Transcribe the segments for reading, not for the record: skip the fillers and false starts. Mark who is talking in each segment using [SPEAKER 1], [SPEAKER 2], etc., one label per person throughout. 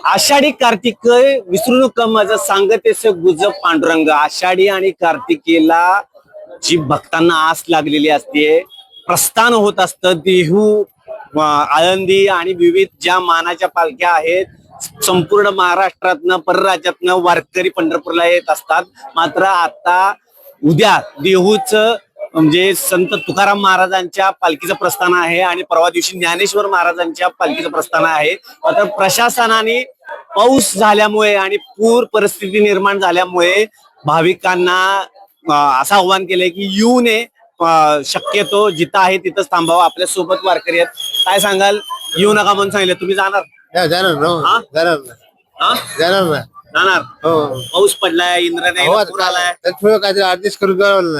[SPEAKER 1] आषाढी कार्तिक विसरू नका माझं सांगतेस गुज पांडुरंग. आषाढी आणि कार्तिकेला जी भक्तांना आस लागलेली असते, प्रस्थान होत असतं. देहू, आळंदी आणि विविध ज्या मानाच्या पालख्या आहेत संपूर्ण महाराष्ट्रातनं परराज्यातनं वारकरी पंढरपूरला येत असतात. मात्र आता उद्या देहूच म्हणजे संत तुकाराम महाराजांच्या पालखीचं प्रस्थान आहे आणि परवा दिवशी ज्ञानेश्वर महाराजांच्या पालखीचं प्रस्थान आहे. मात्र प्रशासनाने पाऊस झाल्यामुळे आणि पूर परिस्थिती निर्माण झाल्यामुळे भाविकांना असं आव्हान केलंय की येऊ नये, शक्यतो जिथं आहे तिथंच थांबावं. आपल्या सोबत वारकरी आहेत, काय सांगाल? येऊ नका म्हणून सांगितलं, तुम्ही जाणार? जाणार. पाऊस पडलाय, इंद्रायणी पूर आलाय,
[SPEAKER 2] ऍडजस्ट करून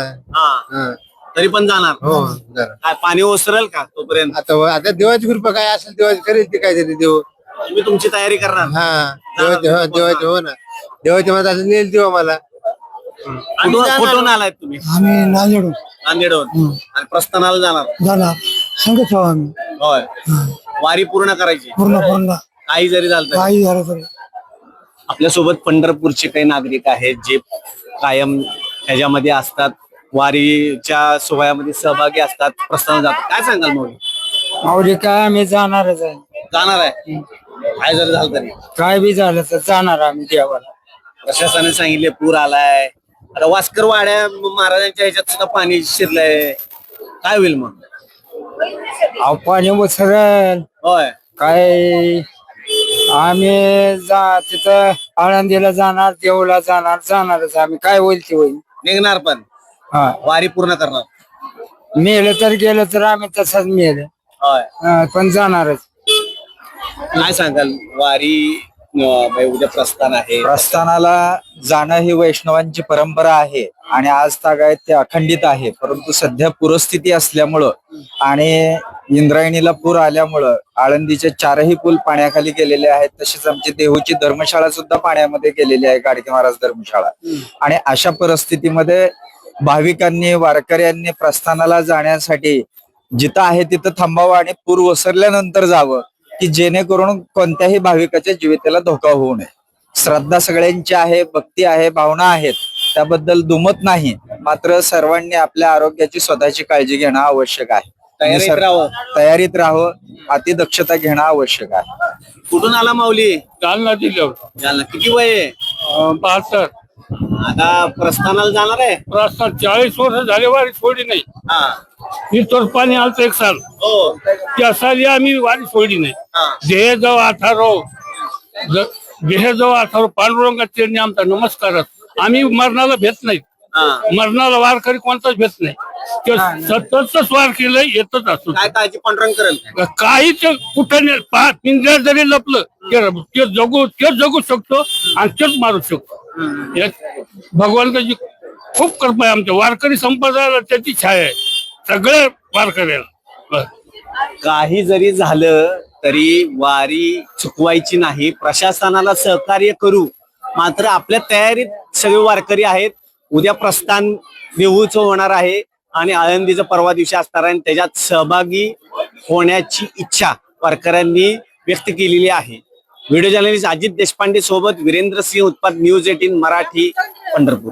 [SPEAKER 1] तरी पण जाणार? काय पाणी ओसरल का तोपर्यंत?
[SPEAKER 2] आता देवाची कृपा काय असेल देवाची करेल ते काहीतरी देव.
[SPEAKER 1] तुम्ही तुमची तयारी करणार?
[SPEAKER 2] देवाची हो ना, देवाची मत असं नेल देव मला.
[SPEAKER 1] कुठून आलाय तुम्ही?
[SPEAKER 3] आम्ही नांदेडून
[SPEAKER 1] नांदेडहून. आणि प्रस्थानाला
[SPEAKER 3] जाणार सांगत आहो आम्ही.
[SPEAKER 1] होय, वारी पूर्ण करायची
[SPEAKER 3] पूर्ण
[SPEAKER 1] काही जरी झालं तरी.
[SPEAKER 3] काही झालं तरी.
[SPEAKER 1] आपल्यासोबत पंढरपूरचे काही नागरिक आहेत जे कायम ह्याच्यामध्ये असतात, वारीच्या सोहळ्यामध्ये सहभागी असतात, प्रस्थान जातात. काय सांगाल मग?
[SPEAKER 3] माऊली काय आम्ही जाणारच आहे.
[SPEAKER 1] जाणार आहे काय जरी झालं तरी?
[SPEAKER 3] काय बी झालं तर जाणार आम्ही देवाला.
[SPEAKER 1] प्रशासनाने सांगितले पूर आलाय, आता वास्कर वाड्या महाराजांच्या ह्याच्यात सुद्धा पाणी शिरलंय, काय होईल मग?
[SPEAKER 3] अहो पाणी ओसरल
[SPEAKER 1] होय,
[SPEAKER 3] काय आम्ही तिथं आळंदीला जाणार, देवला जाणारच आम्ही. काय होईल ते होईल.
[SPEAKER 1] निघणार पण
[SPEAKER 3] हा,
[SPEAKER 1] वारी पूर्ण करणार.
[SPEAKER 3] मेलं तर गेलं तर आम्ही तसंच मेलं.
[SPEAKER 1] होय,
[SPEAKER 3] पण जाणारच.
[SPEAKER 1] काय सांगाल? वारी उद्या प्रस्थान आहे,
[SPEAKER 4] प्रस्थानाला जाणं ही वैष्णवांची परंपरा आहे आणि आज तागायत ते अखंडित आहे. परंतु सध्या पूरस्थिती असल्यामुळं आणि इंद्रायणीला पूर आल्यामुळं आळंदीचे 4ही पूल पाण्याखाली गेलेले आहेत. तसेच आमची देहूची धर्मशाळा सुद्धा पाण्यामध्ये गेलेली आहे, गाडगे महाराज धर्मशाळा. आणि अशा परिस्थितीमध्ये भाविकांनी, वारकऱ्यांनी प्रस्थानाला जाण्यासाठी जिथं आहे तिथं थांबावं आणि पूर ओसरल्यानंतर जावं, की जेणेकरून कोणत्याही भाविकाच्या जीविताला धोका होऊ नये. श्रद्धा सगळ्यांची आहे, भक्ती आहे, भावना आहेत, त्याबद्दल दुमत नाही. मात्र सर्वांनी आपल्या आरोग्याची स्वतःची काळजी घेणं आवश्यक आहे. तयारीत राहावं, अतिदक्षता घेणं आवश्यक आहे.
[SPEAKER 1] कुठून आला माऊली?
[SPEAKER 5] जालना जिल्ह्यावर.
[SPEAKER 1] जालना. किती वय आहे?
[SPEAKER 5] 72.
[SPEAKER 1] आता प्रस्थानाला जाणार आहे?
[SPEAKER 5] प्रस्थान 40 वर्ष झाले वारी सोडली नाही.
[SPEAKER 1] हा.
[SPEAKER 5] इतर पाणी आलतं एक साल,
[SPEAKER 1] हो.
[SPEAKER 5] त्या साली आम्ही वारी सोडली नाही. देह जवळ अथारो पांडुरंगाचे चरणी आमचा नमस्कार. आम्ही मरणाला भेट नाही, मरणाला वारकरी कोणताच भेट नाही. सततच वार केलं येतच असतो.
[SPEAKER 1] काय काळजी पांडुरंग करेल?
[SPEAKER 5] काहीच कुठं पिंजऱ्यात जरी लपलं ते जगू शकतो आणि तेच मारू शकतो. भगवंताची खूप कृपा आहे आमच्या वारकरी संप्रदायाला, त्याची छाया आहे सगळ्या वारकऱ्याला.
[SPEAKER 1] काही जरी झालं तरी वारी चुकवायची नाही, प्रशासनाला सहकार्य करू. मात्र आपल्या तयारीत सगळे वारकरी आहेत. उद्या प्रस्थान देहूचं होणार आहे आणि आळंदीचं परवा दिवशी असणार आहे, त्याच्यात सहभागी होण्याची इच्छा वारकऱ्यांनी व्यक्त केलेली आहे. व्हिडिओ जर्नलिस्ट अजित देशपांडे सोबत वीरेंद्र सिंह, उत्पाद न्यूज 18 मराठी, पंढरपूर.